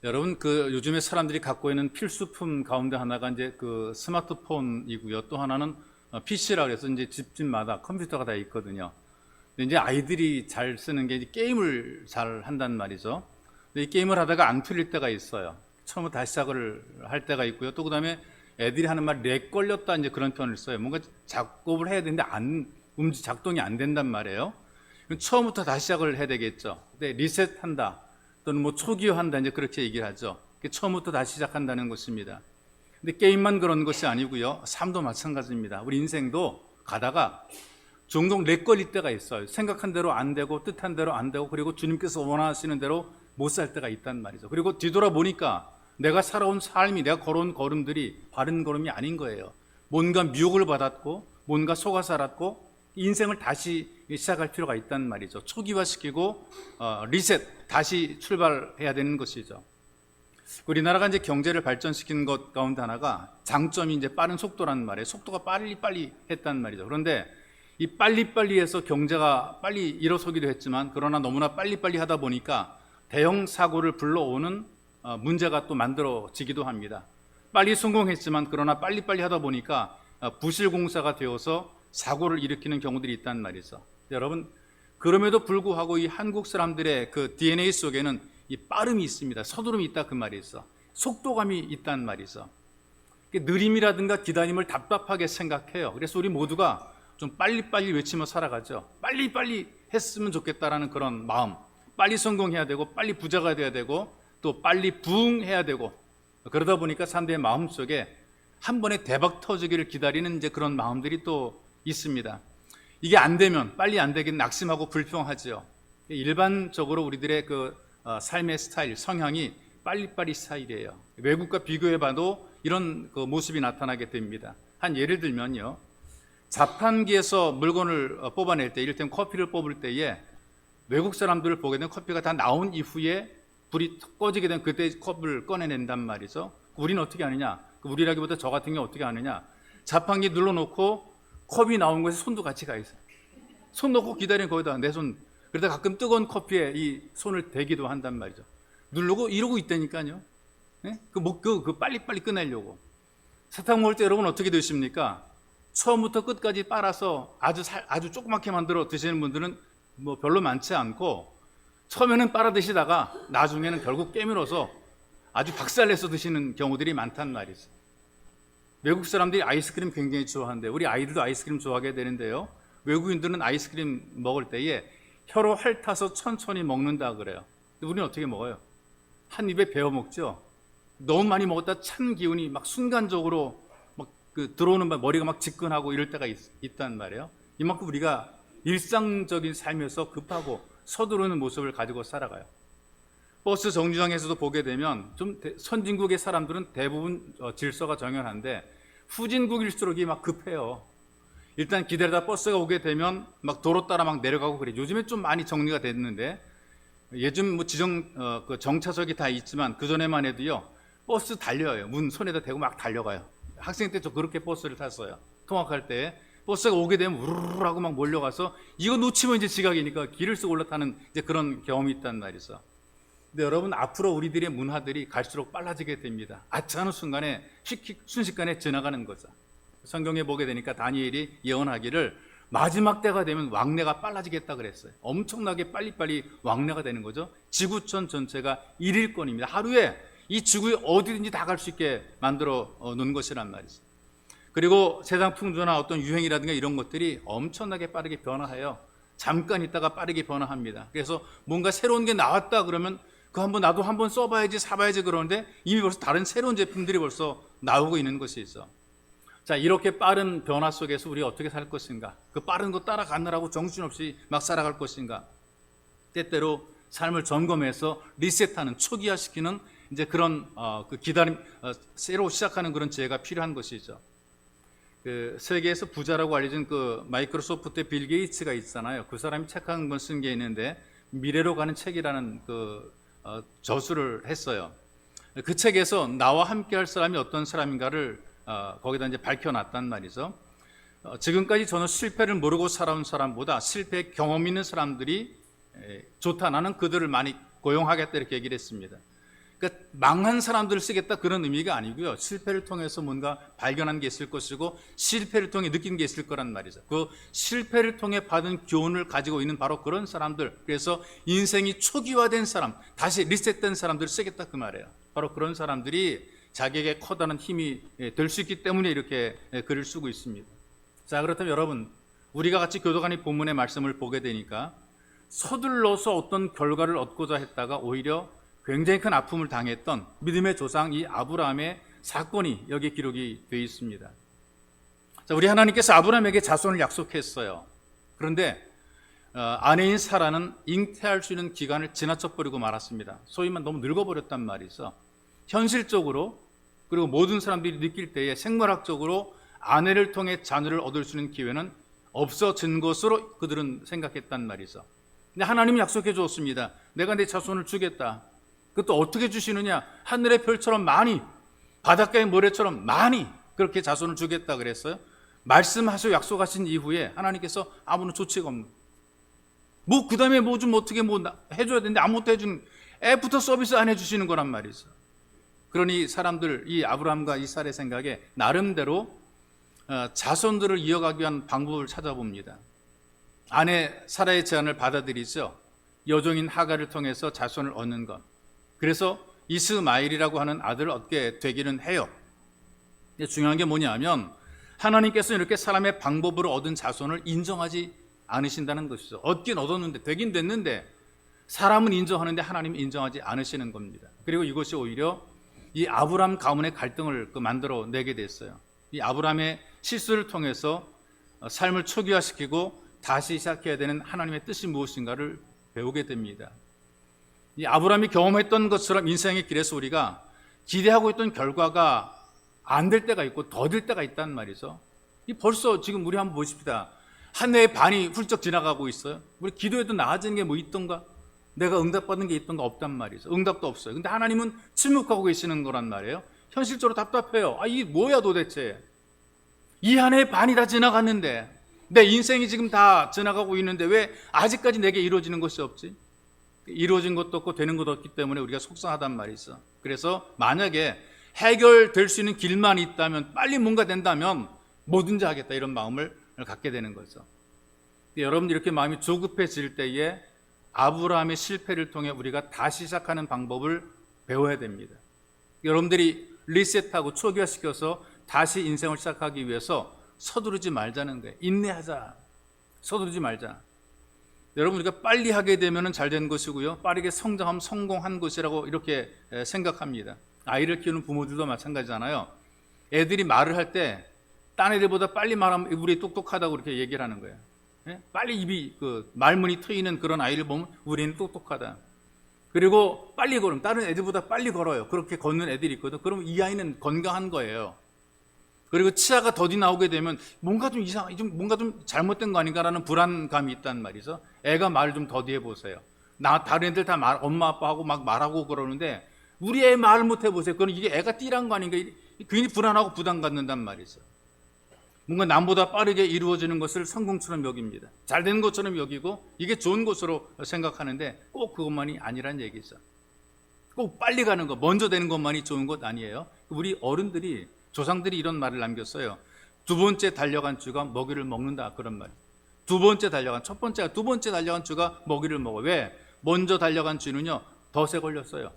여러분, 요즘에 사람들이 갖고 있는 필수품 가운데 하나가 이제 그 스마트폰이고요. 또 하나는 PC라 그래서 이제 집집마다 컴퓨터가 다 있거든요. 근데 이제 아이들이 잘 쓰는 게 이제 게임을 잘 한단 말이죠. 근데 이 게임을 하다가 안 풀릴 때가 있어요. 처음부터 다시 시작을 할 때가 있고요. 또 그다음에 애들이 하는 말 렉 걸렸다 이제 그런 표현을 써요. 뭔가 작업을 해야 되는데 작동이 안 된단 말이에요. 처음부터 다시 시작을 해야 되겠죠. 근데 리셋한다 또는 뭐 초기화한다 이제 그렇게 얘기를 하죠. 처음부터 다시 시작한다는 것입니다. 근데 게임만 그런 것이 아니고요. 삶도 마찬가지입니다. 우리 인생도 가다가 종종 렉 걸릴 때가 있어요. 생각한 대로 안 되고 뜻한 대로 안 되고 그리고 주님께서 원하시는 대로 못 살 때가 있단 말이죠. 그리고 뒤돌아보니까 내가 살아온 삶이, 내가 걸어온 걸음들이 바른 걸음이 아닌 거예요. 뭔가 미혹을 받았고 뭔가 속아 살았고 인생을 다시 시작할 필요가 있단 말이죠. 초기화시키고 리셋, 다시 출발해야 되는 것이죠. 우리나라가 이제 경제를 발전시킨 것 가운데 하나가 장점이 이제 빠른 속도란 말이에요. 속도가 빨리 했단 말이죠. 그런데 이 빨리 해서 경제가 빨리 일어서기도 했지만 그러나 너무나 빨리 하다 보니까 대형 사고를 불러오는 문제가 또 만들어지기도 합니다. 빨리 성공했지만 그러나 빨리 하다 보니까 부실공사가 되어서 사고를 일으키는 경우들이 있단 말이죠. 여러분, 그럼에도 불구하고 이 한국 사람들의 그 DNA 속에는 이 빠름이 있습니다. 서두름이 있다 그 말이 있어. 속도감이 있단 말이죠. 느림이라든가 기다림을 답답하게 생각해요. 그래서 우리 모두가 좀 빨리 외치며 살아가죠. 빨리 했으면 좋겠다라는 그런 마음. 빨리 성공해야 되고 빨리 부자가 돼야 되고 또 빨리 부흥해야 되고 그러다 보니까 사람들의 마음속에 한 번에 대박 터지기를 기다리는 이제 그런 마음들이 또 있습니다. 이게 안 되면 빨리 안 되긴 낙심하고 불평하죠. 일반적으로 우리들의 그 삶의 스타일, 성향이 빨리 스타일이에요. 외국과 비교해봐도 이런 그 모습이 나타나게 됩니다. 한 예를 들면요, 자판기에서 물건을 뽑아낼 때, 이를테면 커피를 뽑을 때에 외국 사람들을 보게 되면 커피가 다 나온 이후에 불이 꺼지게 되면 그때 컵을 꺼내낸단 말이죠. 우리는 어떻게 하느냐? 우리라기보다 저 같은 경우 어떻게 하느냐? 자판기 눌러놓고 컵이 나온 곳에 손도 같이 가 있어요. 손 놓고 기다리는 거기다 내 손. 그러다 가끔 뜨거운 커피에 이 손을 대기도 한단 말이죠. 누르고 이러고 있다니까요. 네? 빨리 끝내려고. 사탕 먹을 때 여러분 어떻게 드십니까? 처음부터 끝까지 빨아서 아주 조그맣게 만들어 드시는 분들은 뭐 별로 많지 않고 처음에는 빨아 드시다가 나중에는 결국 깨물어서 아주 박살내서 드시는 경우들이 많단 말이죠. 외국 사람들이 아이스크림 굉장히 좋아하는데 우리 아이들도 아이스크림 좋아하게 되는데요. 외국인들은 아이스크림 먹을 때에 혀로 핥아서 천천히 먹는다 그래요. 근데 우리는 어떻게 먹어요? 한 입에 베어 먹죠. 너무 많이 먹었다 찬 기운이 막 순간적으로 막 들어오는 머리가 막 지끈하고 이럴 때가 있단 말이에요. 이만큼 우리가 일상적인 삶에서 급하고 서두르는 모습을 가지고 살아가요. 버스 정류장에서도 보게 되면 좀 선진국의 사람들은 대부분 질서가 정연한데 후진국일수록 막 급해요. 일단 기다리다 버스가 오게 되면 막 도로 따라 막 내려가고 그래. 요즘에 좀 많이 정리가 됐는데 예전 뭐 정차석이 다 있지만 그 전에만 해도요 버스 달려요. 문 손에다 대고 막 달려가요. 학생 때 저 그렇게 버스를 탔어요. 통학할 때 버스가 오게 되면 우르르 하고 막 몰려가서 이거 놓치면 이제 지각이니까 길을 쓰고 올라타는 이제 그런 경험이 있단 말이죠. 근데 여러분 앞으로 우리들의 문화들이 갈수록 빨라지게 됩니다. 아차하는 순간에 순식간에 지나가는 거죠. 성경에 보게 되니까 다니엘이 예언하기를 마지막 때가 되면 왕래가 빨라지겠다 그랬어요. 엄청나게 빨리 왕래가 되는 거죠. 지구촌 전체가 1일권입니다. 하루에 이 지구에 어디든지 다 갈 수 있게 만들어 놓은 것이란 말이죠. 그리고 세상 풍조나 어떤 유행이라든가 이런 것들이 엄청나게 빠르게 변화해요. 잠깐 있다가 빠르게 변화합니다. 그래서 뭔가 새로운 게 나왔다 그러면 나도 한번 써봐야지 사봐야지 그러는데 이미 벌써 다른 새로운 제품들이 벌써 나오고 있는 것이죠. 자, 이렇게 빠른 변화 속에서 우리가 어떻게 살 것인가? 그 빠른 거 따라가느라고 정신없이 막 살아갈 것인가? 때때로 삶을 점검해서 리셋하는, 초기화시키는 이제 그런 기다림, 새로 시작하는 그런 지혜가 필요한 것이죠. 세계에서 부자라고 알려진 마이크로소프트의 빌 게이츠가 있잖아요. 그 사람이 책 한 권 쓴 게 있는데 미래로 가는 책이라는 저술을 했어요. 그 책에서 나와 함께 할 사람이 어떤 사람인가를 거기다 이제 밝혀놨단 말이죠. 지금까지 저는 실패를 모르고 살아온 사람보다 실패 경험 있는 사람들이 좋다. 나는 그들을 많이 고용하겠다 이렇게 얘기를 했습니다. 그러니까 망한 사람들을 쓰겠다 그런 의미가 아니고요. 실패를 통해서 뭔가 발견한 게 있을 것이고 실패를 통해 느낀 게 있을 거란 말이죠. 그 실패를 통해 받은 교훈을 가지고 있는 바로 그런 사람들, 그래서 인생이 초기화된 사람, 다시 리셋된 사람들을 쓰겠다 그 말이에요. 바로 그런 사람들이 자기에게 커다란 힘이 될 수 있기 때문에 이렇게 글을 쓰고 있습니다. 자, 그렇다면 여러분, 우리가 같이 교도관의 본문의 말씀을 보게 되니까 서둘러서 어떤 결과를 얻고자 했다가 오히려 굉장히 큰 아픔을 당했던 믿음의 조상 이 아브라함의 사건이 여기 기록이 되어 있습니다. 자, 우리 하나님께서 아브라함에게 자손을 약속했어요. 그런데 아내인 사라는 잉태할 수 있는 기간을 지나쳐버리고 말았습니다. 소위 말 너무 늙어버렸단 말이죠. 현실적으로 그리고 모든 사람들이 느낄 때에 생물학적으로 아내를 통해 자녀를 얻을 수 있는 기회는 없어진 것으로 그들은 생각했단 말이죠. 근데 하나님이 약속해 주었습니다. 내가 내 자손을 주겠다. 그것도 어떻게 주시느냐? 하늘의 별처럼 많이, 바닷가의 모래처럼 많이 그렇게 자손을 주겠다 그랬어요. 말씀하시고 약속하신 이후에 하나님께서 아무런 조치가 없는, 뭐 그 다음에 뭐 좀 어떻게 뭐 해줘야 되는데 아무것도 해주는, 애프터 서비스 안 해주시는 거란 말이죠. 그러니 사람들, 이 아브라함과 이 사라의 생각에 나름대로 자손들을 이어가기 위한 방법을 찾아봅니다. 아내 사라의 제안을 받아들이죠. 여종인 하갈을 통해서 자손을 얻는 것. 그래서 이스마엘이라고 하는 아들을 얻게 되기는 해요. 중요한 게 뭐냐면 하나님께서 이렇게 사람의 방법으로 얻은 자손을 인정하지 않으신다는 것이죠. 얻긴 얻었는데, 되긴 됐는데 사람은 인정하는데 하나님은 인정하지 않으시는 겁니다. 그리고 이것이 오히려 이 아브라함 가문의 갈등을 만들어내게 됐어요. 이 아브라함의 실수를 통해서 삶을 초기화시키고 다시 시작해야 되는 하나님의 뜻이 무엇인가를 배우게 됩니다. 이 아브라함이 경험했던 것처럼 인생의 길에서 우리가 기대하고 있던 결과가 안 될 때가 있고 더딜 때가 있단 말이죠. 벌써 지금 우리 한번 보십시다. 한 해의 반이 훌쩍 지나가고 있어요. 우리 기도해도 나아지는 게 뭐 있던가? 내가 응답받은 게 있던가? 없단 말이죠. 응답도 없어요. 근데 하나님은 침묵하고 계시는 거란 말이에요. 현실적으로 답답해요. 이게 뭐야 도대체. 이 한 해의 반이 다 지나갔는데, 내 인생이 지금 다 지나가고 있는데 왜 아직까지 내게 이루어지는 것이 없지? 이루어진 것도 없고 되는 것도 없기 때문에 우리가 속상하단 말이죠. 그래서 만약에 해결될 수 있는 길만 있다면, 빨리 뭔가 된다면 뭐든지 하겠다, 이런 마음을 갖게 되는 거죠. 여러분, 이렇게 마음이 조급해질 때에 아브라함의 실패를 통해 우리가 다시 시작하는 방법을 배워야 됩니다. 여러분들이 리셋하고 초기화시켜서 다시 인생을 시작하기 위해서 서두르지 말자는 거예요. 인내하자. 서두르지 말자. 여러분, 우리가 빨리 하게 되면 잘 된 것이고요, 빠르게 성장하면 성공한 것이라고 이렇게 생각합니다. 아이를 키우는 부모들도 마찬가지잖아요. 애들이 말을 할 때 딴 애들보다 빨리 말하면 우리 똑똑하다고 그렇게 얘기를 하는 거예요. 빨리 입이 말문이 트이는 그런 아이를 보면 우리는 똑똑하다. 그리고 빨리 걸으면 다른 애들보다 빨리 걸어요. 그렇게 걷는 애들이 있거든. 그러면 이 아이는 건강한 거예요. 그리고 치아가 더디 나오게 되면 뭔가 좀 뭔가 좀 잘못된 거 아닌가라는 불안감이 있단 말이죠. 애가 말을 좀 더디해 보세요. 다른 애들 다 엄마 아빠하고 막 말하고 그러는데 우리 애 말을 못 해보세요. 그럼 이게 애가 띠란 거 아닌가? 괜히 불안하고 부담 갖는단 말이죠. 뭔가 남보다 빠르게 이루어지는 것을 성공처럼 여깁니다. 잘 되는 것처럼 여기고 이게 좋은 것으로 생각하는데 꼭 그것만이 아니란 얘기죠. 꼭 빨리 가는 것, 먼저 되는 것만이 좋은 것 아니에요. 우리 어른들이, 조상들이 이런 말을 남겼어요. 두 번째 달려간 쥐가 먹이를 먹는다, 그런 말. 두 번째 달려간 쥐가 먹이를 먹어. 왜? 먼저 달려간 쥐는요, 덫에 걸렸어요.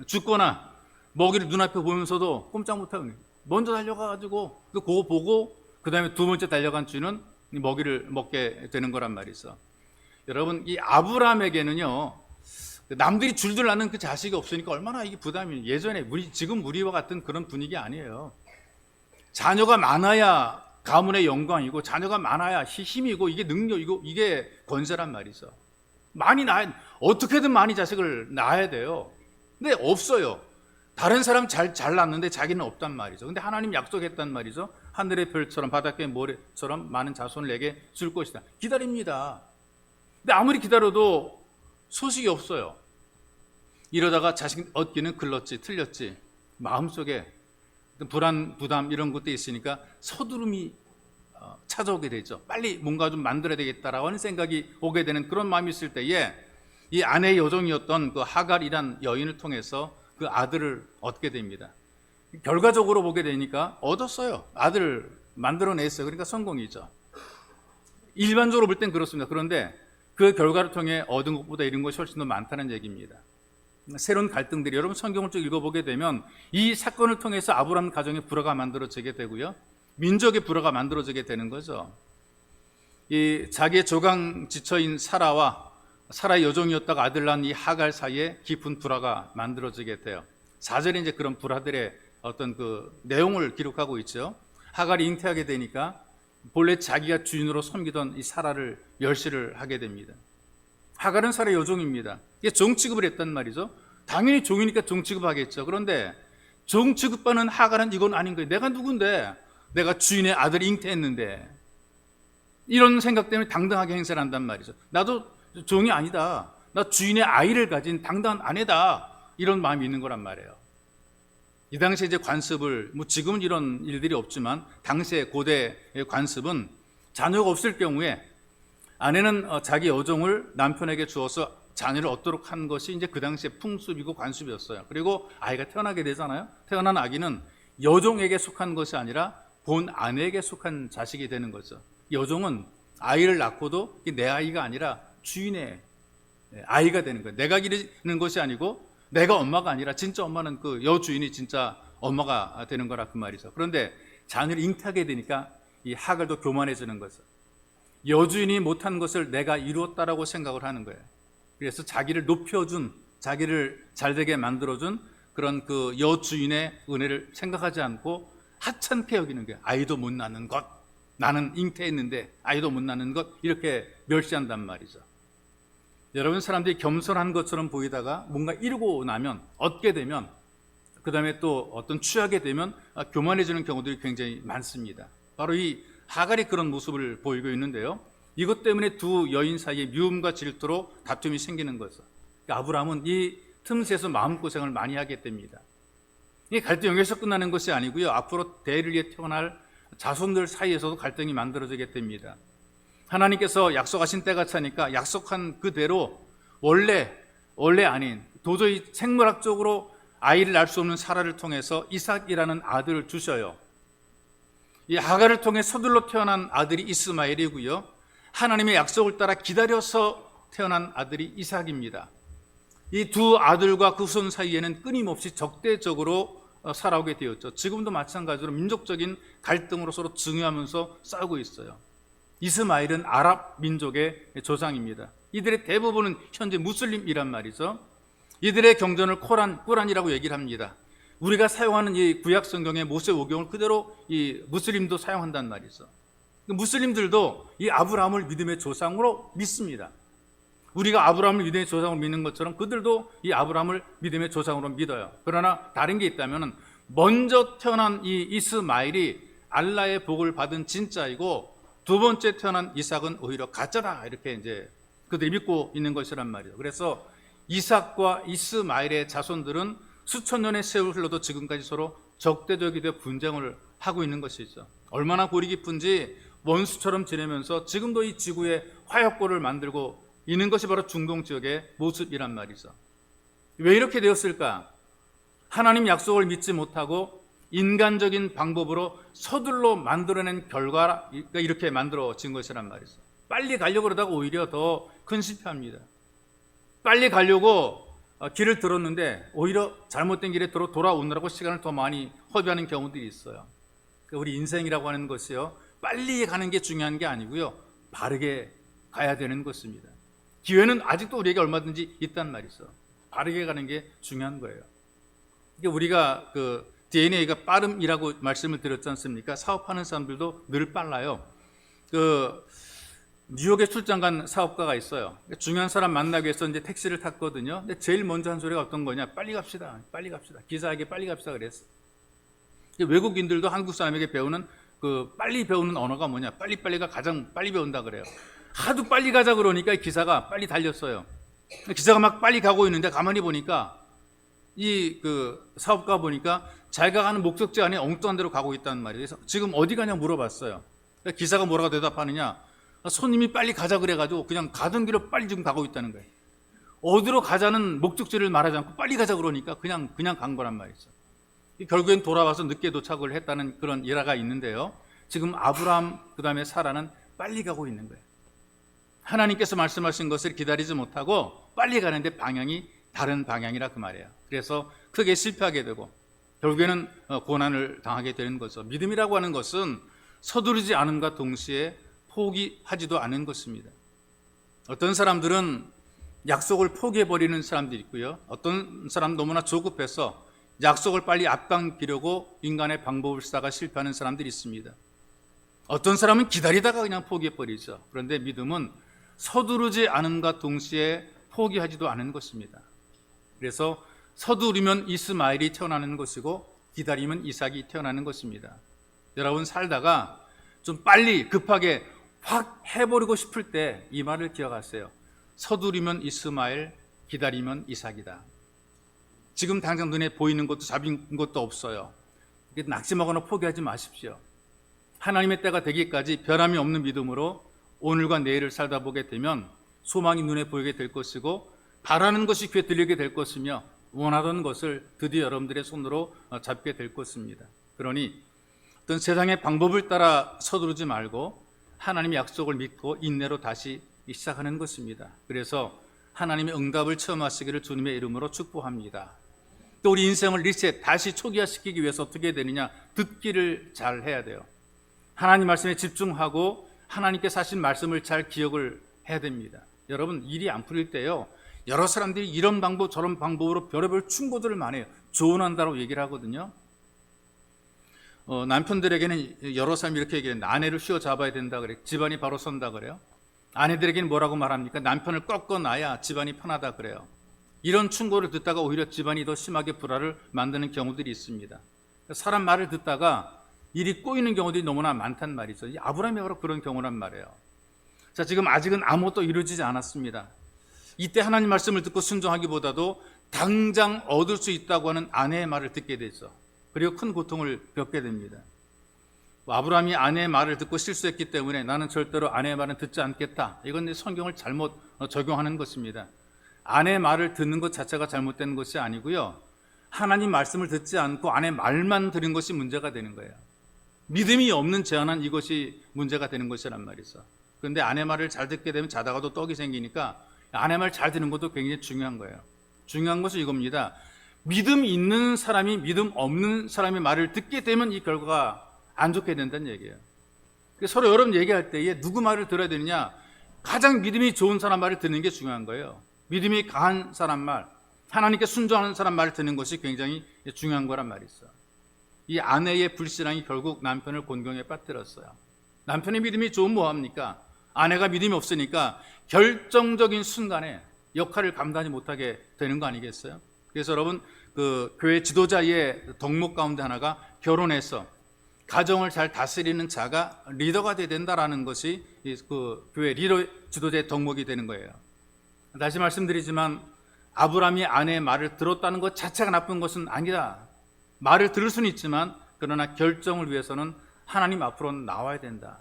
죽거나 먹이를 눈앞에 보면서도 꼼짝 못하고 먼저 달려가가지고 그거 보고 그 다음에 두 번째 달려간 쥐는 먹이를 먹게 되는 거란 말이죠. 여러분, 이 아브라함에게는요, 남들이 줄줄 나는 그 자식이 없으니까 얼마나 이게 부담이. 예전에 지금 우리와 같은 그런 분위기 아니에요. 자녀가 많아야 가문의 영광이고, 자녀가 많아야 힘이고, 이게 능력이고, 이게 권세란 말이죠. 어떻게든 많이 자식을 낳아야 돼요. 근데 없어요. 다른 사람 잘 낳는데 자기는 없단 말이죠. 근데 하나님 약속했단 말이죠. 하늘의 별처럼 바닷가의 모래처럼 많은 자손을 내게 줄 것이다. 기다립니다. 근데 아무리 기다려도 소식이 없어요. 이러다가 자식 얻기는 글렀지 틀렸지, 마음속에 불안, 부담 이런 것도 있으니까 서두름이 찾아오게 되죠. 빨리 뭔가 좀 만들어야 되겠다라고 하는 생각이 오게 되는 그런 마음이 있을 때에 이 아내의 여종이었던 그 하갈이란 여인을 통해서 그 아들을 얻게 됩니다. 결과적으로 보게 되니까 얻었어요. 아들을 만들어냈어요. 그러니까 성공이죠. 일반적으로 볼 땐 그렇습니다. 그런데 그 결과를 통해 얻은 것보다 잃은 것이 훨씬 더 많다는 얘기입니다. 새로운 갈등들이, 여러분 성경을 쭉 읽어보게 되면 이 사건을 통해서 아브라함 가정의 불화가 만들어지게 되고요, 민족의 불화가 만들어지게 되는 거죠. 이 자기의 조강 지처인 사라의 여종이었다가 아들 낳은 이 하갈 사이에 깊은 불화가 만들어지게 돼요. 4절에 이제 그런 불화들의 어떤 그 내용을 기록하고 있죠. 하갈이 잉태하게 되니까 본래 자기가 주인으로 섬기던 이 사라를 멸시를 하게 됩니다. 하갈은 사라의 여종입니다. 이게 종 취급을 했단 말이죠. 당연히 종이니까 종 취급하겠죠. 그런데 종 취급받는 하갈은 이건 아닌 거예요. 내가 누군데, 내가 주인의 아들이 잉태했는데, 이런 생각 때문에 당당하게 행세를 한단 말이죠. 나도 종이 아니다, 나 주인의 아이를 가진 당당한 아내다, 이런 마음이 있는 거란 말이에요. 이 당시에 이제 관습을, 지금은 이런 일들이 없지만 당시에 고대의 관습은 자녀가 없을 경우에 아내는 자기 여종을 남편에게 주어서 자녀를 얻도록 한 것이 이제 그 당시에 풍습이고 관습이었어요. 그리고 아이가 태어나게 되잖아요. 태어난 아기는 여종에게 속한 것이 아니라 본 아내에게 속한 자식이 되는 거죠. 여종은 아이를 낳고도 내 아이가 아니라 주인의 아이가 되는 거예요. 내가 기르는 것이 아니고, 내가 엄마가 아니라 진짜 엄마는 그 여주인이 진짜 엄마가 되는 거라 그 말이죠. 그런데 자녀를 잉태하게 되니까 이 하갈도 교만해지는 거죠. 여주인이 못한 것을 내가 이루었다라고 생각을 하는 거예요. 그래서 자기를 높여준, 자기를 잘되게 만들어준 그런 그 여주인의 은혜를 생각하지 않고 하찮게 여기는 거예요. 아이도 못 낳는 것, 나는 잉태했는데 아이도 못 낳는 것, 이렇게 멸시한단 말이죠. 여러분, 사람들이 겸손한 것처럼 보이다가 뭔가 이루고 나면, 얻게 되면, 그 다음에 또 어떤 취하게 되면 교만해지는 경우들이 굉장히 많습니다. 바로 이 하갈이 그런 모습을 보이고 있는데요, 이것 때문에 두 여인 사이에 미움과 질투로 다툼이 생기는 거죠. 아브라함은 이 틈새에서 마음고생을 많이 하게 됩니다. 이 갈등이 여기서 끝나는 것이 아니고요, 앞으로 대를 태어날 자손들 사이에서도 갈등이 만들어지게 됩니다. 하나님께서 약속하신 때가 차니까 약속한 그대로 원래 아닌, 도저히 생물학적으로 아이를 낳을 수 없는 사라를 통해서 이삭이라는 아들을 주셔요. 이 하갈을 통해 서둘러 태어난 아들이 이스마엘이고요, 하나님의 약속을 따라 기다려서 태어난 아들이 이삭입니다. 이 두 아들과 그 후손 사이에는 끊임없이 적대적으로 살아오게 되었죠. 지금도 마찬가지로 민족적인 갈등으로 서로 증오하면서 싸우고 있어요. 이스마엘은 아랍 민족의 조상입니다. 이들의 대부분은 현재 무슬림이란 말이죠. 이들의 경전을 꾸란이라고 얘기를 합니다. 우리가 사용하는 이 구약 성경의 모세오경을 그대로 이 무슬림도 사용한단 말이죠. 무슬림들도 이 아브라함을 믿음의 조상으로 믿습니다. 우리가 아브라함을 믿음의 조상으로 믿는 것처럼 그들도 이 아브라함을 믿음의 조상으로 믿어요. 그러나 다른 게 있다면, 먼저 태어난 이 이스마엘이 알라의 복을 받은 진짜이고, 두 번째 태어난 이삭은 오히려 가짜다, 이렇게 이제 그들이 믿고 있는 것이란 말이에요. 그래서 이삭과 이스마엘의 자손들은 수천 년의 세월 흘러도 지금까지 서로 적대적이 되어 분쟁을 하고 있는 것이죠. 얼마나 골이 깊은지 원수처럼 지내면서 지금도 이 지구에 화약고를 만들고 있는 것이 바로 중동 지역의 모습이란 말이죠. 왜 이렇게 되었을까? 하나님 약속을 믿지 못하고 인간적인 방법으로 서둘러 만들어낸 결과가 이렇게 만들어진 것이란 말이죠. 빨리 가려고 그러다가 오히려 더 큰 실패합니다. 빨리 가려고 길을 들었는데 오히려 잘못된 길에 돌아오느라고 시간을 더 많이 허비하는 경우들이 있어요. 우리 인생이라고 하는 것이요, 빨리 가는 게 중요한 게 아니고요, 바르게 가야 되는 것입니다. 기회는 아직도 우리에게 얼마든지 있단 말이죠. 바르게 가는 게 중요한 거예요. 우리가 그 DNA가 빠름이라고 말씀을 드렸지 않습니까? 사업하는 사람들도 늘 빨라요. 뉴욕에 출장 간 사업가가 있어요. 중요한 사람 만나기 위해서 이제 택시를 탔거든요. 근데 제일 먼저 한 소리가 어떤 거냐? 빨리 갑시다. 빨리 갑시다. 기사에게 빨리 갑시다 그랬어. 외국인들도 한국 사람에게 배우는 그 빨리 배우는 언어가 뭐냐? 빨리빨리가 가장 빨리 배운다 그래요. 하도 빨리 가자 그러니까 기사가 빨리 달렸어요. 기사가 막 빨리 가고 있는데 가만히 보니까 이 그 사업가 보니까 자기가 가는 목적지 안에 엉뚱한 데로 가고 있다는 말이에요. 그래서 지금 어디 가냐 물어봤어요. 기사가 뭐라고 대답하느냐? 손님이 빨리 가자 그래가지고 그냥 가던 길로 빨리 지금 가고 있다는 거예요. 어디로 가자는 목적지를 말하지 않고 빨리 가자 그러니까 그냥 간 거란 말이죠. 결국엔 돌아와서 늦게 도착을 했다는 그런 일화가 있는데요. 지금 아브라함 그다음에 사라는 빨리 가고 있는 거예요. 하나님께서 말씀하신 것을 기다리지 못하고 빨리 가는데 방향이 다른 방향이라 그 말이에요. 그래서 크게 실패하게 되고 결국에는 고난을 당하게 되는 거죠. 믿음이라고 하는 것은 서두르지 않음과 동시에 포기하지도 않은 것입니다. 어떤 사람들은 약속을 포기해버리는 사람들이 있고요. 어떤 사람 너무나 조급해서 약속을 빨리 앞당기려고 인간의 방법을 쓰다가 실패하는 사람들이 있습니다. 어떤 사람은 기다리다가 그냥 포기해버리죠. 그런데 믿음은 서두르지 않음과 동시에 포기하지도 않은 것입니다. 그래서 서두르면 이스마엘이 태어나는 것이고 기다리면 이삭이 태어나는 것입니다. 여러분 살다가 좀 빨리 급하게 확 해버리고 싶을 때 이 말을 기억하세요. 서두르면 이스마엘, 기다리면 이삭이다. 지금 당장 눈에 보이는 것도 잡힌 것도 없어요. 낙심하거나 포기하지 마십시오. 하나님의 때가 되기까지 변함이 없는 믿음으로 오늘과 내일을 살다 보게 되면 소망이 눈에 보이게 될 것이고 바라는 것이 귀에 들리게 될 것이며 원하던 것을 드디어 여러분들의 손으로 잡게 될 것입니다. 그러니 어떤 세상의 방법을 따라 서두르지 말고 하나님의 약속을 믿고 인내로 다시 시작하는 것입니다. 그래서 하나님의 응답을 체험하시기를 주님의 이름으로 축복합니다. 또 우리 인생을 리셋, 다시 초기화시키기 위해서 어떻게 되느냐? 듣기를 잘 해야 돼요. 하나님 말씀에 집중하고 하나님께서 하신 말씀을 잘 기억을 해야 됩니다. 여러분 일이 안 풀릴 때요, 여러 사람들이 이런 방법 저런 방법으로 별의별 충고들을 많이 해요. 조언한다고 얘기를 하거든요. 남편들에게는 여러 사람이 이렇게 얘기해요. 아내를 휘어잡아야 된다 그래. 집안이 바로 선다 그래요. 아내들에게는 뭐라고 말합니까? 남편을 꺾어놔야 집안이 편하다 그래요. 이런 충고를 듣다가 오히려 집안이 더 심하게 불화를 만드는 경우들이 있습니다. 사람 말을 듣다가 일이 꼬이는 경우들이 너무나 많단 말이죠. 이 아브라함이 바로 그런 경우란 말이에요. 자, 지금 아직은 아무것도 이루어지지 않았습니다. 이때 하나님 말씀을 듣고 순종하기보다도 당장 얻을 수 있다고 하는 아내의 말을 듣게 되죠. 그리고 큰 고통을 겪게 됩니다. 아브라함이 아내의 말을 듣고 실수했기 때문에 나는 절대로 아내의 말은 듣지 않겠다. 이건 성경을 잘못 적용하는 것입니다. 아내의 말을 듣는 것 자체가 잘못된 것이 아니고요. 하나님 말씀을 듣지 않고 아내 말만 들은 것이 문제가 되는 거예요. 믿음이 없는 제안한 이것이 문제가 되는 것이란 말이죠. 그런데 아내 말을 잘 듣게 되면 자다가도 떡이 생기니까 아내 말 잘 듣는 것도 굉장히 중요한 거예요. 중요한 것은 이겁니다. 믿음 있는 사람이 믿음 없는 사람의 말을 듣게 되면 이 결과가 안 좋게 된다는 얘기예요. 서로 여러분 얘기할 때에 누구 말을 들어야 되느냐? 가장 믿음이 좋은 사람 말을 듣는 게 중요한 거예요. 믿음이 강한 사람 말, 하나님께 순종하는 사람 말을 듣는 것이 굉장히 중요한 거란 말이죠. 이 아내의 불신앙이 결국 남편을 곤경에 빠뜨렸어요. 남편의 믿음이 좋으면 뭐합니까? 아내가 믿음이 없으니까 결정적인 순간에 역할을 감당하지 못하게 되는 거 아니겠어요? 그래서 여러분 그 교회 지도자의 덕목 가운데 하나가 결혼해서 가정을 잘 다스리는 자가 리더가 돼야 된다라는 것이 그 교회 리더 지도자의 덕목이 되는 거예요. 다시 말씀드리지만 아브라함이 아내의 말을 들었다는 것 자체가 나쁜 것은 아니다. 말을 들을 수는 있지만 그러나 결정을 위해서는 하나님 앞으로 나와야 된다.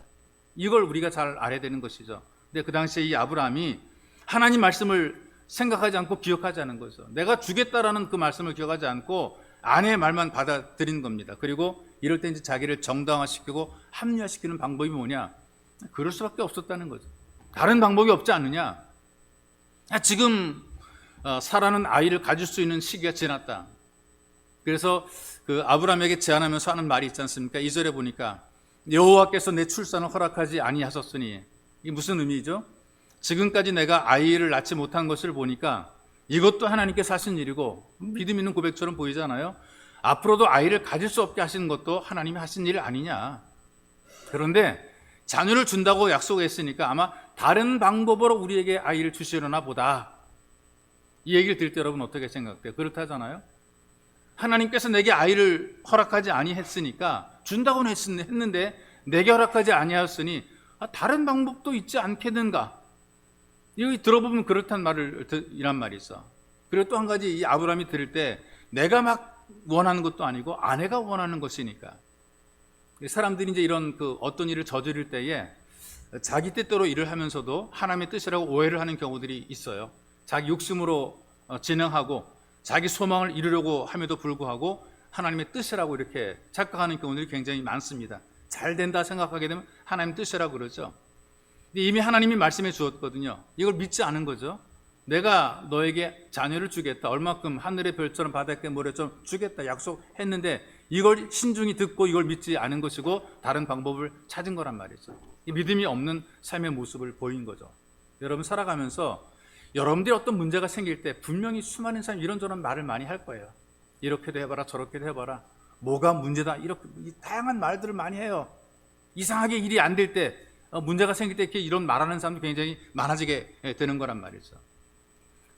이걸 우리가 잘 알아야 되는 것이죠. 근데 그 당시에 이 아브라함이 하나님 말씀을 생각하지 않고 기억하지 않은 거죠. 내가 주겠다라는 그 말씀을 기억하지 않고 아내의 말만 받아들인 겁니다. 그리고 이럴 때 이제 자기를 정당화시키고 합리화시키는 방법이 뭐냐? 그럴 수밖에 없었다는 거죠. 다른 방법이 없지 않느냐? 지금 사라는 아이를 가질 수 있는 시기가 지났다. 그래서 그 아브라함에게 제안하면서 하는 말이 있지 않습니까? 2절에 보니까 여호와께서 내 출산을 허락하지 아니하셨으니, 이게 무슨 의미죠? 지금까지 내가 아이를 낳지 못한 것을 보니까 이것도 하나님께서 하신 일이고 믿음 있는 고백처럼 보이잖아요. 앞으로도 아이를 가질 수 없게 하시는 것도 하나님이 하신 일 아니냐. 그런데 자녀를 준다고 약속했으니까 아마 다른 방법으로 우리에게 아이를 주시려나 보다. 이 얘기를 들을 때 여러분 어떻게 생각돼요? 그렇다잖아요. 하나님께서 내게 아이를 허락하지 아니했으니까 준다고는 했는데 내게 허락하지 아니하였으니 다른 방법도 있지 않겠는가? 여기 들어보면 그렇단 말을 이란 말이 있어. 그리고 또 한 가지 이 아브라함이 들을 때 내가 막 원하는 것도 아니고 아내가 원하는 것이니까. 사람들이 이제 이런 그 어떤 일을 저지를 때에 자기 뜻대로 일을 하면서도 하나님의 뜻이라고 오해를 하는 경우들이 있어요. 자기 욕심으로 진행하고 자기 소망을 이루려고 함에도 불구하고 하나님의 뜻이라고 이렇게 착각하는 경우들이 굉장히 많습니다. 잘 된다 생각하게 되면 하나님 뜻이라고 그러죠. 근데 이미 하나님이 말씀해 주었거든요. 이걸 믿지 않은 거죠. 내가 너에게 자녀를 주겠다. 얼마큼 하늘의 별처럼 바닷가의 모래처럼 주겠다 약속했는데 이걸 신중히 듣고 이걸 믿지 않은 것이고 다른 방법을 찾은 거란 말이죠. 이 믿음이 없는 삶의 모습을 보인 거죠. 여러분 살아가면서 여러분들이 어떤 문제가 생길 때 분명히 수많은 사람이 이런저런 말을 많이 할 거예요. 이렇게도 해봐라 저렇게도 해봐라. 뭐가 문제다 이렇게 다양한 말들을 많이 해요. 이상하게 일이 안 될 때 문제가 생길 때 이렇게 이런 말하는 사람도 굉장히 많아지게 되는 거란 말이죠.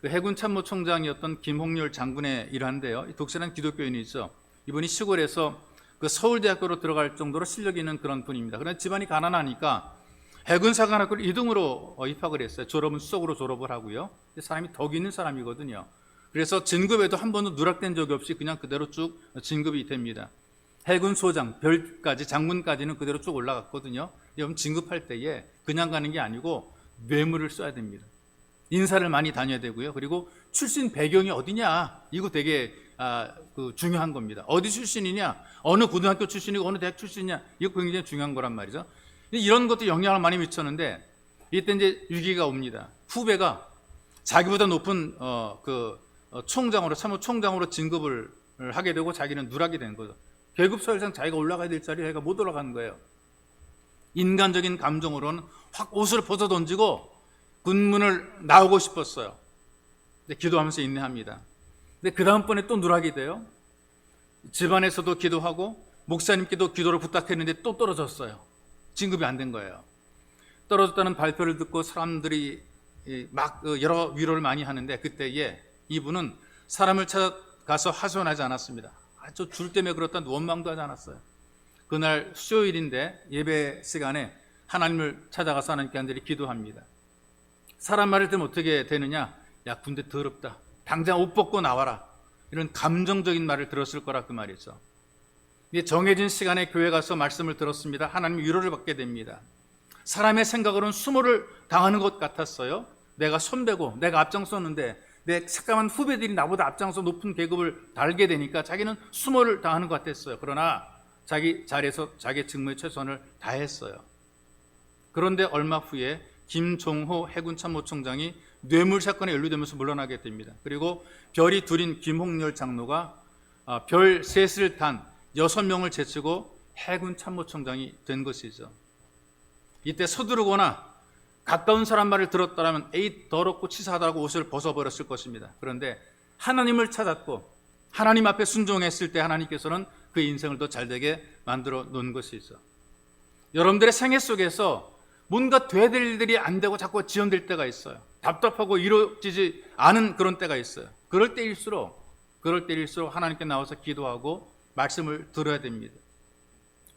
그 해군 참모총장이었던 김홍렬 장군의 일화인데요. 독실한 기독교인이죠. 이분이 시골에서 그 서울대학교로 들어갈 정도로 실력이 있는 그런 분입니다. 그런데 집안이 가난하니까 해군사관학교를 2등으로 입학을 했어요. 졸업은 수석으로 졸업을 하고요. 사람이 덕이 있는 사람이거든요. 그래서 진급에도 한 번도 누락된 적이 없이 그냥 그대로 쭉 진급이 됩니다. 해군 소장, 별까지, 장군까지는 그대로 쭉 올라갔거든요. 여러분 진급할 때에 그냥 가는 게 아니고 뇌물을 써야 됩니다. 인사를 많이 다녀야 되고요. 그리고 출신 배경이 어디냐, 이거 되게 중요한 겁니다. 어디 출신이냐, 어느 고등학교 출신이고 어느 대학 출신이냐, 이거 굉장히 중요한 거란 말이죠. 이런 것도 영향을 많이 미쳤는데 이때 이제 위기가 옵니다. 후배가 자기보다 높은 총장으로, 참모총장으로 진급을 하게 되고 자기는 누락이 된 거죠. 계급서열상 자기가 올라가야 될 자리에 자기가 못 올라가는 거예요. 인간적인 감정으로는 확 옷을 벗어 던지고 군문을 나오고 싶었어요. 근데 기도하면서 인내합니다. 근데 그 다음번에 또 누락이 돼요. 집안에서도 기도하고 목사님께도 기도를 부탁했는데 또 떨어졌어요. 진급이 안 된 거예요. 떨어졌다는 발표를 듣고 사람들이 막 여러 위로를 많이 하는데 그때에 이분은 사람을 찾아가서 하소연하지 않았습니다. 저 줄 때문에 그렇다 원망도 하지 않았어요. 그날 수요일인데 예배 시간에 하나님을 찾아가서 하나님께 간절히 기도합니다. 사람 말을 들으면 어떻게 되느냐? 야, 군대 더럽다. 당장 옷 벗고 나와라. 이런 감정적인 말을 들었을 거라 그 말이죠. 정해진 시간에 교회 가서 말씀을 들었습니다. 하나님 위로를 받게 됩니다. 사람의 생각으로는 수모를 당하는 것 같았어요. 내가 선배고 내가 앞장섰는데 내 새까만 후배들이 나보다 앞장서 높은 계급을 달게 되니까 자기는 수모를 당하는 것 같았어요. 그러나 자기 자리에서 자기 직무에 최선을 다했어요. 그런데 얼마 후에 김종호 해군 참모총장이 뇌물 사건에 연루되면서 물러나게 됩니다. 그리고 별이 둘인 김홍렬 장로가 별 셋을 단 6명을 제치고 해군 참모총장이 된 것이죠. 이때 서두르거나 가까운 사람 말을 들었다면 에이 더럽고 치사하다고 옷을 벗어버렸을 것입니다. 그런데 하나님을 찾았고 하나님 앞에 순종했을 때 하나님께서는 그 인생을 더 잘되게 만들어 놓은 것이죠. 여러분들의 생애 속에서 뭔가 돼야 될 일들이 안 되고 자꾸 지연될 때가 있어요. 답답하고 이루어지지 않은 그런 때가 있어요. 그럴 때일수록 하나님께 나와서 기도하고 말씀을 들어야 됩니다.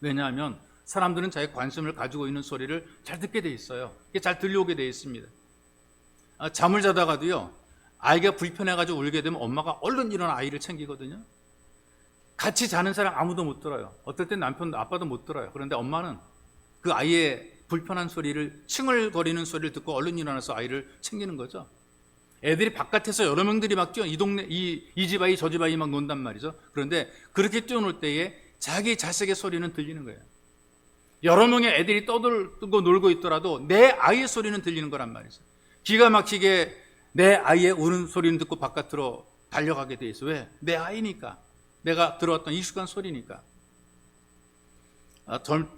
왜냐하면 사람들은 자기 관심을 가지고 있는 소리를 잘 듣게 돼 있어요. 이게 잘 들려오게 돼 있습니다. 잠을 자다가도요, 아이가 불편해가지고 울게 되면 엄마가 얼른 일어나 아이를 챙기거든요. 같이 자는 사람 아무도 못 들어요. 어떨 땐 남편도 아빠도 못 들어요. 그런데 엄마는 그 아이의 불편한 소리를, 칭얼거리는 소리를 듣고 얼른 일어나서 아이를 챙기는 거죠. 애들이 바깥에서 여러 명들이 막 뛰어 이 동네 이 집 아이 저 집 아이 막 논단 말이죠. 그런데 그렇게 뛰어놀 때에 자기 자식의 소리는 들리는 거예요. 여러 명의 애들이 떠들고 놀고 있더라도 내 아이의 소리는 들리는 거란 말이죠. 기가 막히게 내 아이의 우는 소리는 듣고 바깥으로 달려가게 돼 있어. 왜? 내 아이니까. 내가 들어왔던 익숙한 소리니까.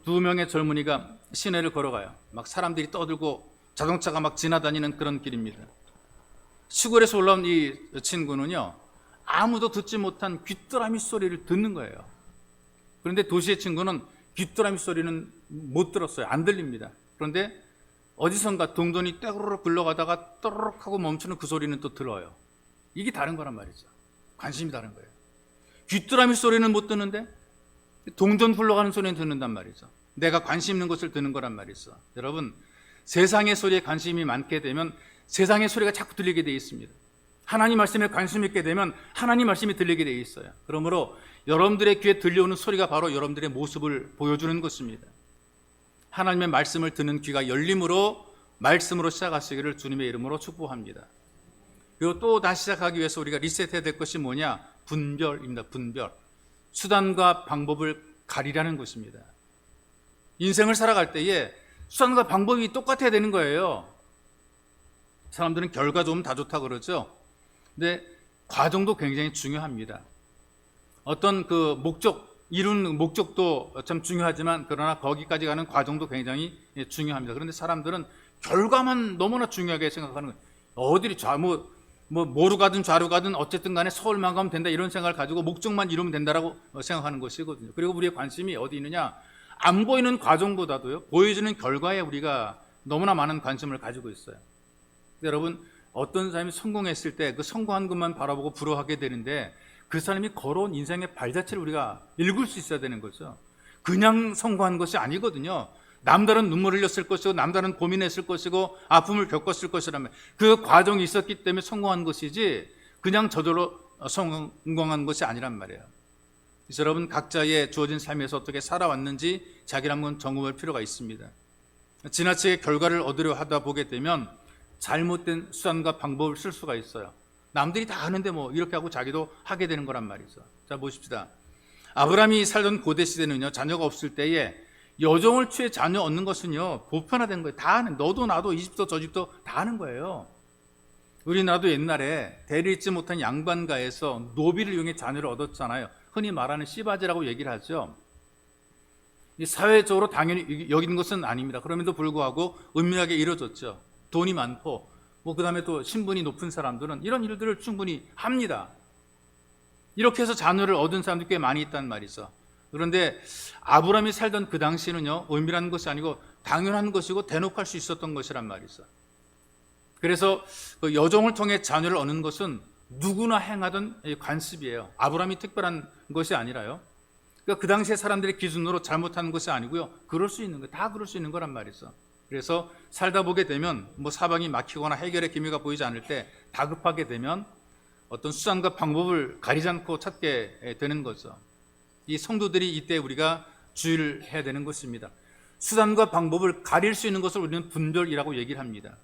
두 명의 젊은이가 시내를 걸어가요. 막 사람들이 떠들고 자동차가 막 지나다니는 그런 길입니다. 시골에서 올라온 이 친구는요, 아무도 듣지 못한 귀뚜라미 소리를 듣는 거예요. 그런데 도시의 친구는 귀뚜라미 소리는 못 들었어요. 안 들립니다. 그런데 어디선가 동전이 떼구르륵 굴러가다가 또르륵 하고 멈추는 그 소리는 또 들어요. 이게 다른 거란 말이죠. 관심이 다른 거예요. 귀뚜라미 소리는 못 듣는데 동전 굴러가는 소리는 듣는단 말이죠. 내가 관심 있는 것을 듣는 거란 말이죠. 여러분, 세상의 소리에 관심이 많게 되면 세상의 소리가 자꾸 들리게 돼 있습니다. 하나님 말씀에 관심 있게 되면 하나님 말씀이 들리게 돼 있어요. 그러므로 여러분들의 귀에 들려오는 소리가 바로 여러분들의 모습을 보여주는 것입니다. 하나님의 말씀을 듣는 귀가 열림으로 말씀으로 시작하시기를 주님의 이름으로 축복합니다. 그리고 또 다시 시작하기 위해서 우리가 리셋해야 될 것이 뭐냐? 분별입니다. 분별. 수단과 방법을 가리라는 것입니다. 인생을 살아갈 때에 수단과 방법이 똑같아야 되는 거예요. 사람들은 결과 좋으면 다 좋다 그러죠. 근데 과정도 굉장히 중요합니다. 어떤 그 이룬 목적도 참 중요하지만 그러나 거기까지 가는 과정도 굉장히 중요합니다. 그런데 사람들은 결과만 너무나 중요하게 생각하는 거예요. 어디를 뭐로 가든 좌로 가든 어쨌든 간에 서울만 가면 된다 이런 생각을 가지고 목적만 이루면 된다라고 생각하는 것이거든요. 그리고 우리의 관심이 어디 있느냐? 안 보이는 과정보다도요, 보여지는 결과에 우리가 너무나 많은 관심을 가지고 있어요. 여러분, 어떤 사람이 성공했을 때 그 성공한 것만 바라보고 부러워하게 되는데 그 사람이 걸어온 인생의 발자취를 우리가 읽을 수 있어야 되는 거죠. 그냥 성공한 것이 아니거든요. 남다른 눈물을 흘렸을 것이고 남다른 고민했을 것이고 아픔을 겪었을 것이라면 그 과정이 있었기 때문에 성공한 것이지 그냥 저절로 성공한 것이 아니란 말이에요. 그래서 여러분, 각자의 주어진 삶에서 어떻게 살아왔는지 자기를 한번 점검할 필요가 있습니다. 지나치게 결과를 얻으려 하다 보게 되면 잘못된 수단과 방법을 쓸 수가 있어요. 남들이 다 하는데 뭐 이렇게 하고 자기도 하게 되는 거란 말이죠. 자, 보십시다. 아브라함이 살던 고대 시대는요, 자녀가 없을 때에 여종을 취해 자녀 얻는 것은요, 보편화된 거예요. 다 하는, 너도 나도 이 집도 저 집도 다 하는 거예요. 우리나라도 옛날에 대를 잇지 못한 양반가에서 노비를 이용해 자녀를 얻었잖아요. 흔히 말하는 씨바지라고 얘기를 하죠. 사회적으로 당연히 여기는 것은 아닙니다. 그럼에도 불구하고 은밀하게 이루어졌죠. 돈이 많고 그 다음에 또 신분이 높은 사람들은 이런 일들을 충분히 합니다. 이렇게 해서 자녀를 얻은 사람들이 꽤 많이 있단 말이죠. 그런데 아브라함이 살던 그 당시는요, 은밀한 것이 아니고 당연한 것이고 대놓고 할 수 있었던 것이란 말이죠. 그래서 그 여종을 통해 자녀를 얻는 것은 누구나 행하던 관습이에요. 아브라함이 특별한 것이 아니라요. 그러니까 그 당시에 사람들의 기준으로 잘못하는 것이 아니고요, 그럴 수 있는 거, 다 그럴 수 있는 거란 말이죠. 그래서 살다 보게 되면 사방이 막히거나 해결의 기미가 보이지 않을 때 다급하게 되면 어떤 수단과 방법을 가리지 않고 찾게 되는 거죠. 이 성도들이 이때 우리가 주의를 해야 되는 것입니다. 수단과 방법을 가릴 수 있는 것을 우리는 분별이라고 얘기를 합니다.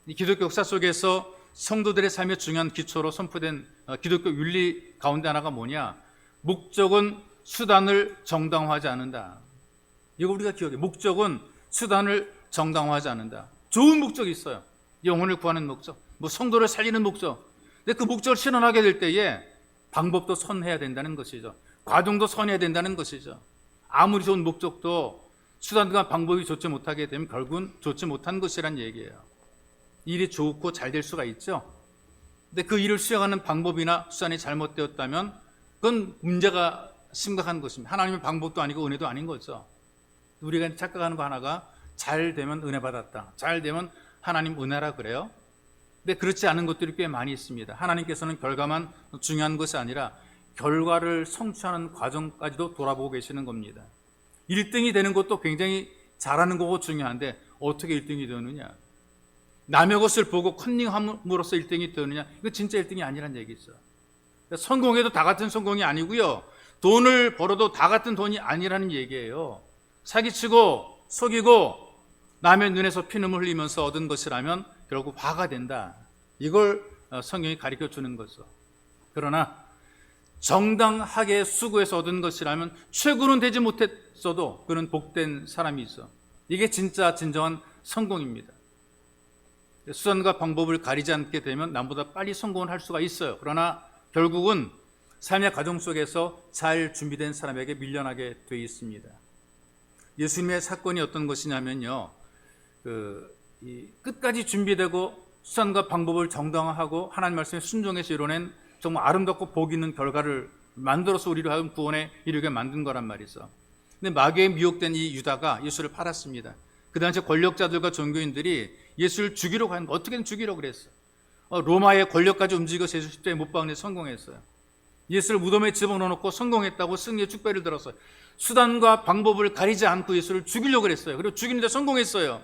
이 기독교 역사 속에서 성도들의 삶의 중요한 기초로 선포된 기독교 윤리 가운데 하나가 뭐냐? 목적은 수단을 정당화하지 않는다. 이거 우리가 기억해. 목적은 수단을 정당화하지 않는다. 좋은 목적이 있어요. 영혼을 구하는 목적, 성도를 살리는 목적. 근데 그 목적을 실현하게 될 때에 방법도 선해야 된다는 것이죠. 과정도 선해야 된다는 것이죠. 아무리 좋은 목적도 수단과 방법이 좋지 못하게 되면 결국은 좋지 못한 것이란 얘기예요. 일이 좋고 잘 될 수가 있죠. 근데 그 일을 수행하는 방법이나 수단이 잘못되었다면 그건 문제가 심각한 것입니다. 하나님의 방법도 아니고 은혜도 아닌 거죠. 우리가 착각하는 거 하나가 잘 되면 은혜 받았다, 잘 되면 하나님 은혜라 그래요. 근데 그렇지 않은 것들이 꽤 많이 있습니다. 하나님께서는 결과만 중요한 것이 아니라 결과를 성취하는 과정까지도 돌아보고 계시는 겁니다. 1등이 되는 것도 굉장히 잘하는 거고 중요한데 어떻게 1등이 되느냐, 남의 것을 보고 컨닝함으로써 1등이 되느냐, 이거 진짜 1등이 아니란 얘기죠. 성공해도 다 같은 성공이 아니고요, 돈을 벌어도 다 같은 돈이 아니라는 얘기예요. 사기치고 속이고 남의 눈에서 피눈물 흘리면서 얻은 것이라면 결국 화가 된다. 이걸 성경이 가르쳐 주는 거죠. 그러나 정당하게 수고해서 얻은 것이라면 최고는 되지 못했어도 그는 복된 사람이 있어. 이게 진짜 진정한 성공입니다. 수단과 방법을 가리지 않게 되면 남보다 빨리 성공을 할 수가 있어요. 그러나 결국은 삶의 과정 속에서 잘 준비된 사람에게 밀려나게 돼 있습니다. 예수님의 사건이 어떤 것이냐면요, 끝까지 준비되고 수단과 방법을 정당화하고 하나님 말씀에 순종해서 이뤄낸 정말 아름답고 복 있는 결과를 만들어서 우리를 하여금 구원에 이르게 만든 거란 말이죠. 근데 마귀에 미혹된 이 유다가 예수를 팔았습니다. 그 당시 권력자들과 종교인들이 예수를 죽이려고 하는 거, 어떻게든 죽이려고 그랬어요. 로마의 권력까지 움직여서 예수 십자가에 못 박는 데 성공했어요. 예수를 무덤에 집어넣어놓고 성공했다고 승리의 축배를 들었어요. 수단과 방법을 가리지 않고 예수를 죽이려고 그랬어요. 그리고 죽이는데 성공했어요.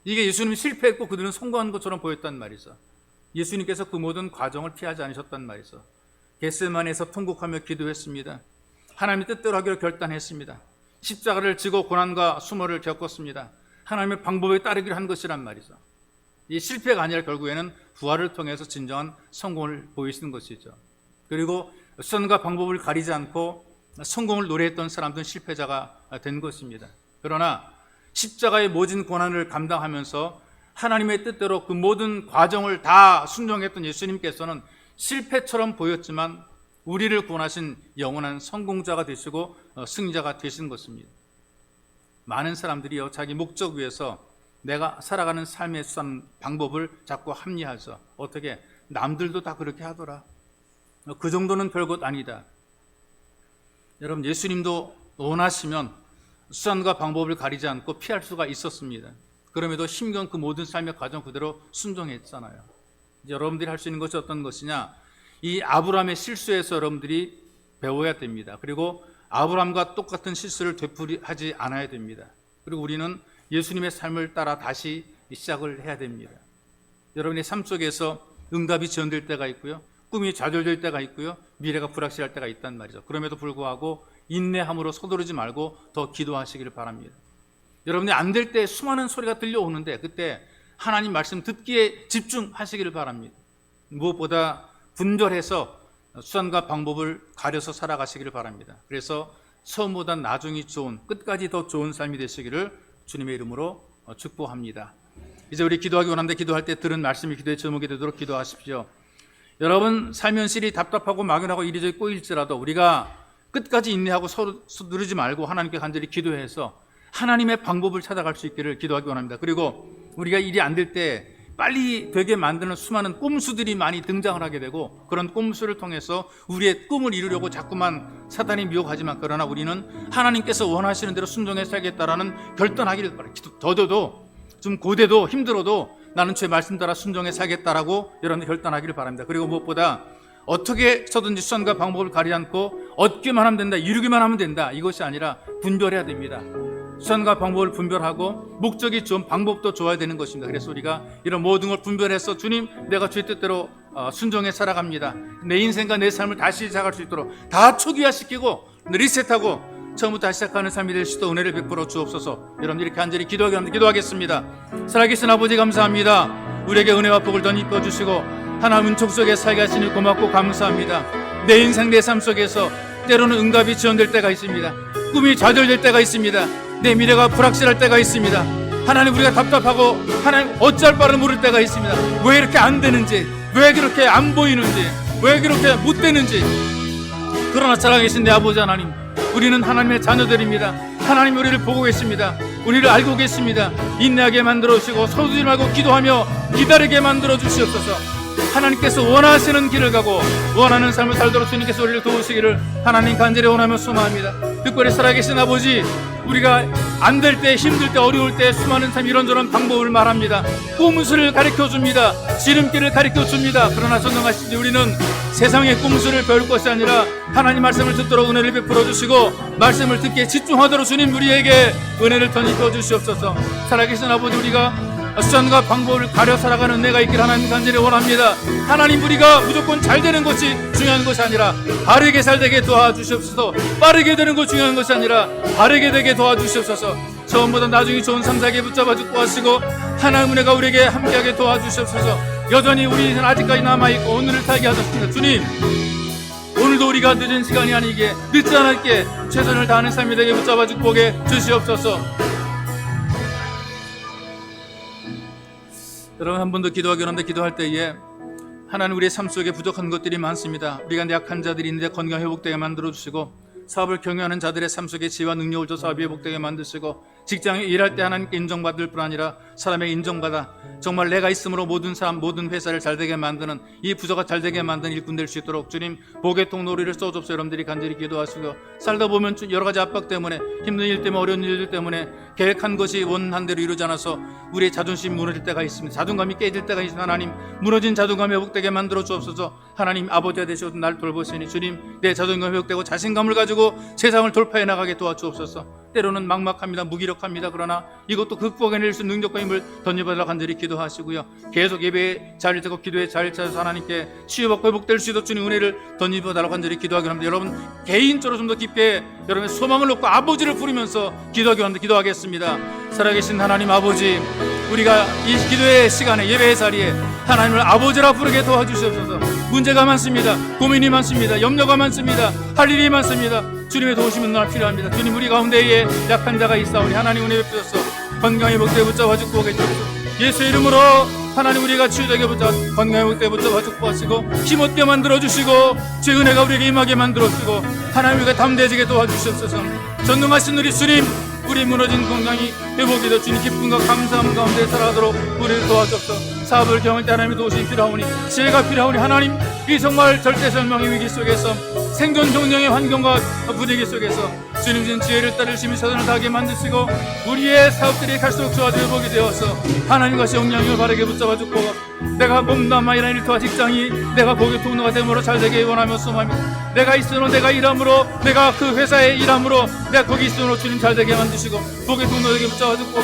이게 예수님이 실패했고 그들은 성공한 것처럼 보였단 말이죠. 예수님께서 그 모든 과정을 피하지 않으셨단 말이죠. 겟세마네에서 통곡하며 기도했습니다. 하나님의 뜻대로 하기로 결단했습니다. 십자가를 지고 고난과 수모를 겪었습니다. 하나님의 방법에 따르기를 한 것이란 말이죠. 이 실패가 아니라 결국에는 부활을 통해서 진정한 성공을 보이시는 것이죠. 그리고 수단과 방법을 가리지 않고 성공을 노래했던 사람들은 실패자가 된 것입니다. 그러나 십자가의 모진 고난을 감당하면서 하나님의 뜻대로 그 모든 과정을 다 순종했던 예수님께서는 실패처럼 보였지만 우리를 구원하신 영원한 성공자가 되시고 승리자가 되신 것입니다. 많은 사람들이요, 자기 목적 위해서 내가 살아가는 삶의 수단 방법을 자꾸 합리화해서 어떻게 남들도 다 그렇게 하더라, 그 정도는 별것 아니다. 여러분, 예수님도 원하시면 수단과 방법을 가리지 않고 피할 수가 있었습니다. 그럼에도 힘겨운 그 모든 삶의 과정 그대로 순종했잖아요. 이제 여러분들이 할 수 있는 것이 어떤 것이냐, 이 아브라함의 실수에서 여러분들이 배워야 됩니다. 그리고 아브라함과 똑같은 실수를 되풀이하지 않아야 됩니다. 그리고 우리는 예수님의 삶을 따라 다시 시작을 해야 됩니다. 여러분의 삶 속에서 응답이 지연될 때가 있고요, 꿈이 좌절될 때가 있고요, 미래가 불확실할 때가 있단 말이죠. 그럼에도 불구하고 인내함으로 서두르지 말고 더 기도하시기를 바랍니다. 여러분이 안 될 때 수많은 소리가 들려오는데 그때 하나님 말씀 듣기에 집중하시기를 바랍니다. 무엇보다 분별해서 수단과 방법을 가려서 살아가시기를 바랍니다. 그래서 처음보다 나중이 좋은, 끝까지 더 좋은 삶이 되시기를 주님의 이름으로 축복합니다. 이제 우리 기도하기 원하는데 기도할 때 들은 말씀이 기도의 제목이 되도록 기도하십시오. 여러분, 삶 현실이 답답하고 막연하고 이리저리 꼬일지라도 우리가 끝까지 인내하고 서두르지 말고 하나님께 간절히 기도해서 하나님의 방법을 찾아갈 수 있기를 기도하기 원합니다. 그리고 우리가 일이 안 될 때 빨리 되게 만드는 수많은 꼼수들이 많이 등장을 하게 되고, 그런 꼼수를 통해서 우리의 꿈을 이루려고 자꾸만 사탄이 미혹하지만, 그러나 우리는 하나님께서 원하시는 대로 순종해 살겠다라는 결단하기를 바랍니다. 더뎌도 좀 고대도 힘들어도 나는 주의 말씀 따라 순종해 살겠다라고 여러분들 결단하기를 바랍니다. 그리고 무엇보다 어떻게 해서든지 수단과 방법을 가리지 않고 얻기만 하면 된다, 이루기만 하면 된다, 이것이 아니라 분별해야 됩니다. 수단과 방법을 분별하고 목적이 좋은 방법도 좋아야 되는 것입니다. 그래서 우리가 이런 모든 걸 분별해서 주님, 내가 주의 뜻대로 순종해 살아갑니다, 내 인생과 내 삶을 다시 시작할 수 있도록 다 초기화시키고 리셋하고 처음부터 다시 시작하는 삶이 될 수 있도록 은혜를 베풀어 주옵소서. 여러분들이 간절히 기도하겠습니다. 살아계신 아버지, 감사합니다. 우리에게 은혜와 복을 더 입어 주시고 하나님 은총 속에 살게 하시니 고맙고 감사합니다. 내 인생 내 삶 속에서 때로는 응답이 지연될 때가 있습니다. 꿈이 좌절될 때가 있습니다. 내 미래가 불확실할 때가 있습니다. 하나님, 우리가 답답하고 하나님 어찌할 바를 모를 때가 있습니다. 왜 이렇게 안 되는지, 왜 그렇게 안 보이는지, 왜 그렇게 못 되는지. 그러나 살아계신 내 아버지 하나님, 우리는 하나님의 자녀들입니다. 하나님 우리를 보고 계십니다. 우리를 알고 계십니다. 인내하게 만들어 주시고 서두르지 말고 기도하며 기다리게 만들어 주시옵소서. 하나님께서 원하시는 길을 가고 원하는 삶을 살도록 주님께서 우리를 도우시기를 하나님 간절히 원하며 소망합니다. 특별히 살아계신 아버지, 우리가 안 될 때, 힘들 때, 어려울 때 수많은 참 이런저런 방법을 말합니다. 꼼수를 가르쳐줍니다. 지름길을 가르쳐줍니다. 그러나 선정하시지 우리는 세상의 꼼수를 배울 것이 아니라 하나님 말씀을 듣도록 은혜를 베풀어 주시고 말씀을 듣기에 집중하도록 주님 우리에게 은혜를 던져 주시옵소서. 살아계신 아버지, 우리가 수단과 방법을 가려 살아가는 은혜가 있기를 하나님 간절히 원합니다. 하나님, 우리가 무조건 잘 되는 것이 중요한 것이 아니라 바르게 잘 되게 도와주시옵소서. 빠르게 되는 것이 중요한 것이 아니라 바르게 되게 도와주시옵소서. 처음보다 나중에 좋은 삶 살게 붙잡아 주고 하시고 하나님 은혜가 우리에게 함께하게 도와주시옵소서. 여전히 우리는 아직까지 남아있고 오늘을 살게 하셨습니다. 주님, 오늘도 우리가 늦은 시간이 아니게, 늦지 않았게 최선을 다하는 삶이 되게 붙잡아 주게 주시옵소서. 여러분, 한 번 더 기도하기 원하는데 기도할 때에 하나님, 우리의 삶 속에 부족한 것들이 많습니다. 우리가 약한 자들이 있는데 건강 회복되게 만들어주시고 사업을 경영하는 자들의 삶 속에 지혜와 능력을 줘 사업이 회복되게 만드시고 직장에 일할 때 하나님께 인정받을 뿐 아니라 사람에게 인정받아 정말 내가 있음으로 모든 사람, 모든 회사를 잘되게 만드는, 이 부서가 잘되게 만드는 일꾼 될 수 있도록 주님 복의 통로리를 써줍소서. 여러분들이 간절히 기도하시고 살다 보면 여러 가지 압박 때문에, 힘든 일 때문에, 어려운 일들 때문에 계획한 것이 원한 대로 이루지 않아서 우리의 자존심이 무너질 때가 있습니다. 자존감이 깨질 때가 있습니다. 하나님, 무너진 자존감이 회복되게 만들어 주옵소서. 하나님, 아버지가 되시고 날 돌보시니 주님, 내 자존감이 회복되고 자신감을 가지고 세상을 돌파해 나가게 도와주옵소서. 때로는 막막합니다. 무기력합니다. 그러나 이것도 극복해낼 수 있는 능력과 힘을 던져받으라 간절히 기도하시고요. 계속 예배에 자리를 잡고 기도에 자리를 찾아서 하나님께 치유받고 회복될 수 있도록 주님 은혜를 던져받으라 간절히 기도하기 합니다. 여러분, 개인적으로 좀 더 깊게 여러분의 소망을 놓고 아버지를 부르면서 기도하기 합니다. 기도하겠습니다. 살아계신 하나님 아버지, 우리가 이 기도의 시간에 예배의 자리에 하나님을 아버지라 부르게 도와주시옵소서. 문제가 많습니다. 고민이 많습니다. 염려가 많습니다. 할 일이 많습니다. 주님의 도우심이 너무나 필요합니다. 주님, 우리 가운데에 약한 자가 있사오니 하나님 은혜 베푸소서. 건강의 목대 붙잡아 주고 계시옵소서. 예수 이름으로 하나님 우리가 치유되게 붙잡아 건강의 목대 붙잡아 주고 하시고 힘없게 만들어주시고 주의 은혜가 우리에게 임하게 만들어주시고 하나님 우리가 담대해지게 도와주시옵소서. 전능하신 우리 주님, 우리 무너진 건강이 회복이 되어 주님 기쁨과 감사함 가운데 살아가도록 우리를 도와주옵소서. 사업을 경험할 때 하나님의 도우심이 필요하오니 지혜가 필요하오니 하나님, 이 정말 절대절명의 위기 속에서 생존 종령의 환경과 분위기 속에서 주님 준 지혜를 따를 심히 최선을 다하게 만드시고 우리의 사업들이 갈수록 좋아져 회복이 되어서 하나님과 영향을 바르게 붙잡아 주고 내가 몸담아이나 일터와 직장이 내가 복의 통로가 됨으로 잘 되게 원하며 소망합니다. 내가 있으므로 내가 일함으로 내가 그 회사에 일함으로 내가 거기 있으므로 주님 잘 되게 만드시고 복의 통로에게 붙잡아 주고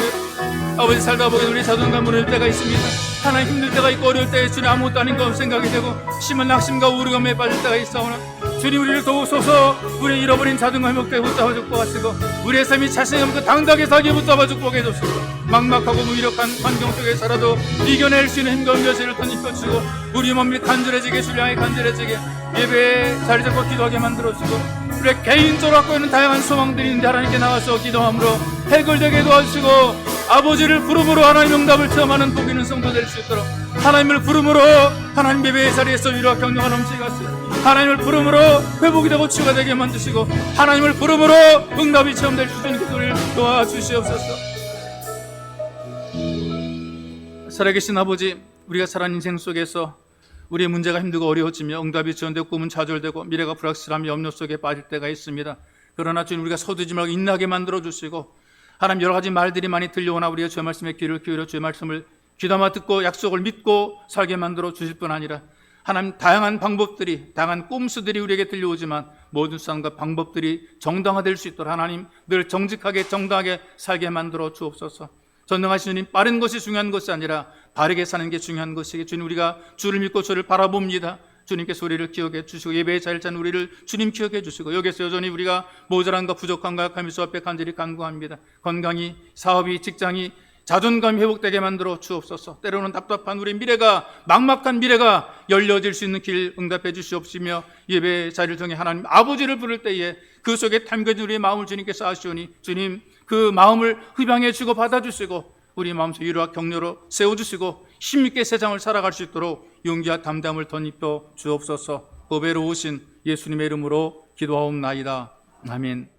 아버지 살다 보게 우리 자존감 무너질 때가 있습니다. 하나님 힘들 때가 있고 어려울 때에 주님 아무것도 아닌 것 생각이 되고 심한 낙심과 우울감에 빠질 때가 있사오나 주님 우리를 도우소서. 우리 잃어버린 자존감 회복되게 붙잡아 주고 하시고 우리의 삶이 자신감 그 당당하게 살게 붙잡아 주고 해주시고 막막하고 무기력한 환경 속에 살아도 이겨낼 수 있는 힘과 은혜를 던져주시고 우리 몸이 간절해지게 주를 향해 간절해지게 예배에 자리 잡고 기도하게 만들어주시고 우리 개인적으로 갖고 있는 다양한 소망들이 있는데 하나님께 나와서 기도함으로 해결되게 도와주시고 아버지를 부름으로 하나님 응답을 체험하는 복 있는 성도 될 수 있도록 하나님을 부름으로 하나님 예배의 자리에서 위로와 격려가 넘치게 하시고 하나님을 부름으로 회복이 되고 치유가 되게 만드시고 하나님을 부름으로 응답이 체험될 수 있는 기도를 도와주시옵소서. 살아계신 아버지, 우리가 살아가는 인생 속에서 우리의 문제가 힘들고 어려워지며 응답이 지연되고 꿈은 좌절되고 미래가 불확실하며 염려 속에 빠질 때가 있습니다. 그러나 주님, 우리가 서두지 말고 인나게 만들어주시고 하나님 여러 가지 말들이 많이 들려오나 우리가 주의 말씀에 귀를 기울여 주의 말씀을 귀담아 듣고 약속을 믿고 살게 만들어 주실 뿐 아니라 하나님 다양한 방법들이 다양한 꼼수들이 우리에게 들려오지만 모든 수단과 방법들이 정당화될 수 있도록 하나님 늘 정직하게 정당하게 살게 만들어 주옵소서. 전능하신 주님, 빠른 것이 중요한 것이 아니라 바르게 사는 게 중요한 것이기에 주님, 우리가 주를 믿고 주를 바라봅니다. 주님께서 우리를 기억해 주시고 예배의 자리를 찾는 우리를 주님 기억해 주시고 여기서 여전히 우리가 모자란과 부족한과 약함이 수 앞에 간절히 간구합니다. 건강이, 사업이, 직장이, 자존감이 회복되게 만들어 주옵소서. 때로는 답답한 우리 미래가, 막막한 미래가 열려질 수 있는 길 응답해 주시옵시며 예배의 자리를 통해 하나님 아버지를 부를 때에 그 속에 담겨진 우리의 마음을 주님께서 아시오니 주님 그 마음을 흡양해 주고 받아주시고 우리 마음속 위로와 격려로 세워주시고 힘있게 세상을 살아갈 수 있도록 용기와 담담을 덧입혀 주옵소서. 보배로 오신 예수님의 이름으로 기도하옵나이다. 아멘.